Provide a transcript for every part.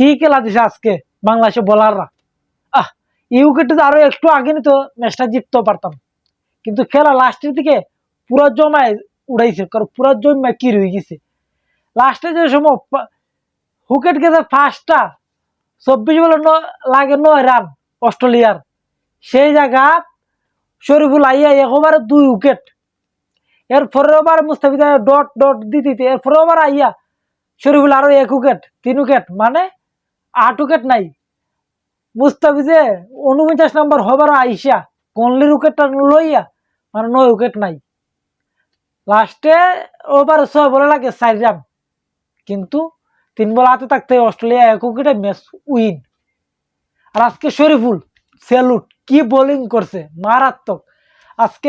কি খেলা দিছে আজকে বাংলাদেশে বোলাররা। আহ এই উইকেটে আরো একটু আগে নিত ম্যাচটা জিততেও পারতাম, কিন্তু খেলা লাস্টের দিকে পুরো জমায় উড়াইছে, কারণ পুরো জমায় কি রয়ে গেছে। লাস্টে যে সময় উইকেট গেছে ফার্স্টটা 24 বলে লাগে 9 রান অস্ট্রেলিয়ার, সেই জায়গা শরীফুল আইয়া একবারে 2 উইকেট। এরপরে আবার মুস্তাফিজ ডট ডট দিতে এরপরে আবার আইয়া শরীফুল আরো 1 উইকেট, 3 উইকেট, মানে 8 উইকেট নাই। মুস্তাফিজে 49 নম্বর হবার আইসা কোহলির উইকেটটা লইয়া মানে 9 উইকেট নাই। লাস্টে ওভার 6 বলে লাগে 4 রান, কিন্তু 3 বল হাতে থাকতে অস্ট্রেলিয়া 1 উইকেটে ম্যাচ উইন। আর আজকে শরীফুল স্যালুট, কি বোলিং করছে মারাত্মক। আজকে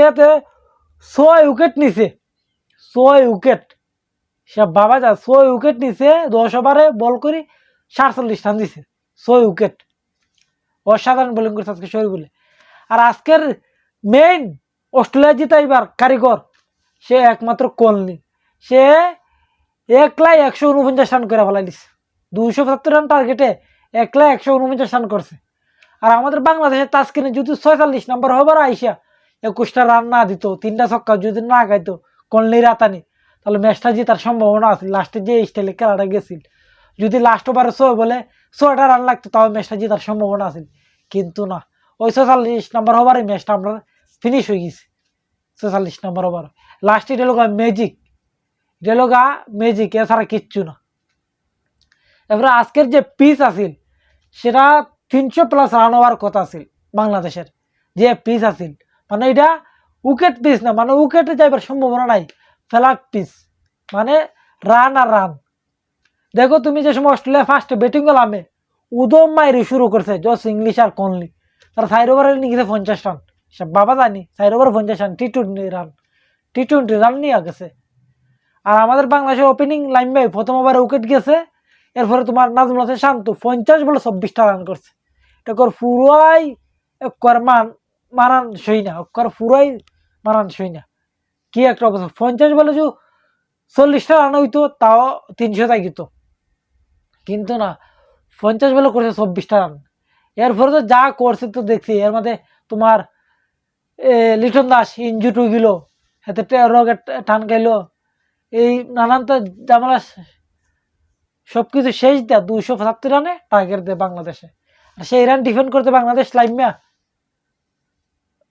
6 উইকেট নিছে, 6 উইকেট। সে বাবা যা 6 উইকেট নিছে, 10 ওভারে বল করি 47 রান দিছে, 6 উইকেট। অসাধারণ বোলিং করছে আজকে শরীফুলে। আর আজকের মেইন অস্ট্রেলিয়া জিতাইবার কারিগর সে একমাত্র কোহলি। সে একলাই 149 রান করে ফেলাই দিছে, 275 রান টার্গেটে একলাই 149 রান করছে। আর আমাদের বাংলাদেশের তাসকিনে যদি 46 নম্বর হবার আইসা 21টা রান না দিত, 3টা ছক্কা যদি না গাইতো কোহলির রাতানি, তাহলে ম্যাচটা জেতার সম্ভাবনা আছে। লাস্টে যে স্টাইলে খেলাটা গেছিল, যদি লাস্ট ওভারে 6টা রান লাগতো তাও ম্যাচটা জেতার সম্ভাবনা আছে, কিন্তু না, ওই 46 নম্বর ওভারে ম্যাচটা আমরা ফিনিশ হয়ে গেছে। 46 নম্বর ওভার লাস্টে ডেলোগা ম্যাজিক, ডেলোগা ম্যাজিক, এছাড়া কিচ্ছু না। এরপরে আজকের যে পিচ আছিল সেটা 300+ রান হওয়ার কথা আছিল বাংলাদেশের। যে পিচ আছিল মানে এটা উইকেট পিচ না, মানে উইকেটে যাইবার সম্ভাবনা নাই, ফ্ল্যাট পিচ, মানে রান আর রান। দেখো তুমি যে সময় অস্ট্রেলিয়া ফার্স্টে ব্যাটিং করলামে উদম মাইরি শুরু করছে জস ইংলিশ আর কোহলি, তারা 4 ওভারে নিয়ে গেছে 50 রান। সে বাবা জানি 4 ওভার 50 রান, টি20 রান নিয়ে গেছে। আর আমাদের বাংলাদেশের ওপেনিং লাইন ভাই প্রথম ওভারে উইকেট গেছে, এরপরে তোমার নাজমুল হাসান শান্ত 50 বলে 24টা রান করছে। এটা পুরাই মারান সই না, পুরাই মারান সই না। কি একটা অবস্থা, 50 বলে যে 40টা রান হইতো তাও 300 তাইতো, কিন্তু না, 50 বলে করছে 24টা রান। এরপরে তো যা করছে তো দেখছি, এর মধ্যে তোমার লিটন দাস ইনজুট হয়ে গেল, হাতে রোগের টান খাইলো, এই নানান তো জামালা, সবকিছু শেষ দেয়া 275 রানে টার্গেট দেয় বাংলাদেশে। আর সেই রান ডিফেন্ড করতে বাংলাদেশ লাইমিয়া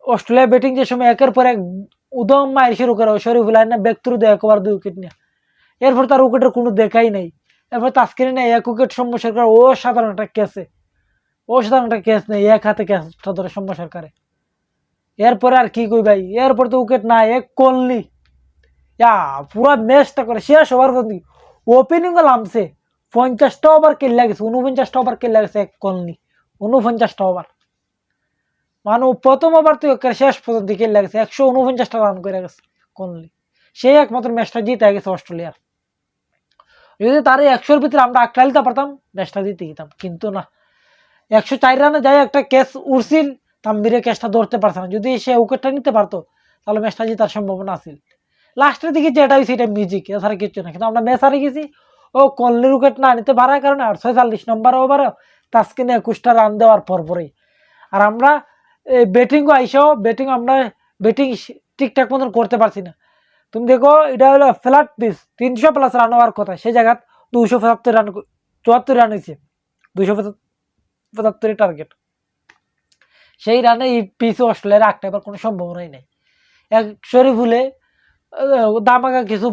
অস্ট্রেলিয়া ব্যাটিং যে সময় একের পর এক উদম মায়ের শুরু করে, শরীফুল আইনা ব্যাক থ্রু দেয় একবার 2 উইকেট নিয়ে। এরপর তার উইকেটের কোনো দেখাই নাই। এরপর তাস্কিনে নেই 1 উইকেট সৌম্য সরকার, অসাধারণ একটা ক্যাচ নেই, এক হাতে ক্যাচটা ধরে সৌম্য সরকারে। এরপরে আর কি কই ভাই, এরপর তো উইকেট নাই, এক কোহলি পুরা ম্যাচটা করে শেষ ওভার পর্যন্ত ওপেনিং নামছে। 50টা ওভার খেলে গেছে, 49টা ওভার খেলে গেছে এক কোহলি, 49টা ওভার। মানে প্রথম ওভার তো শেষ পর্যন্ত খেলে গেছে, 149টা রান করে গেছে কোহলি। সেই একমাত্র ম্যাচটা জিতে গেছে অস্ট্রেলিয়ার। যদি তার 100-র ভিতরে আমরা আঁকড়াইতে পারতাম ম্যাচটা জিতে যেতাম, কিন্তু না, 104 রানে যাই একটা ক্যাচ উড়ছিল, তাম্বিরে ক্যাচটা ধরতে পারছে না। যদি সে উইকেটটা নিতে পারতো তাহলে ম্যাচটা জেতার সম্ভাবনা আছে। লাস্টের দিকে যেটা হয়েছে এটা মিউজিক, এছাড়া কিচ্ছু না। কিন্তু আমরা ম্যাচ হারে গেছি ও কোহলির উইকেট না নিতে পারার কারণে। আর 46 নম্বর ওভারে তাস্কিনে 21টা রান দেওয়ার পরপরই। আর আমরা ব্যাটিংও আইসাও আমরা ব্যাটিং ঠিকঠাক মতন করতে পারছি না। তুমি দেখো এটা হলো ফ্ল্যাট পিচ, 300+ রান হওয়ার কথা, সেই জায়গায় 275 রান, 74 রান হয়েছে, 275 টার্গেট। সেই রানে এই পিচে অস্ট্রেলিয়ার আটটা এবার কোনো সম্ভাবনাই নেই। এক শরীফুলে দামাকা কিছু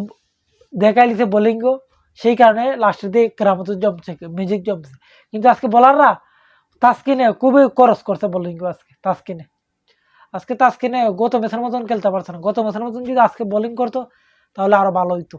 দেখাই লিছে বোলিংও, সেই কারণে লাস্টের দিয়ে কেরামত জমছে, মিউজিক জমছে। কিন্তু আজকে বলাররা তাস্কিনে খুবই খরচ করছে বোলিংও আজকে। তাস্কিনে গত ম্যাচের মতন খেলতে পারছে না। গত ম্যাচের মতন যদি আজকে বোলিং করতো তাহলে আরো ভালো হইতো।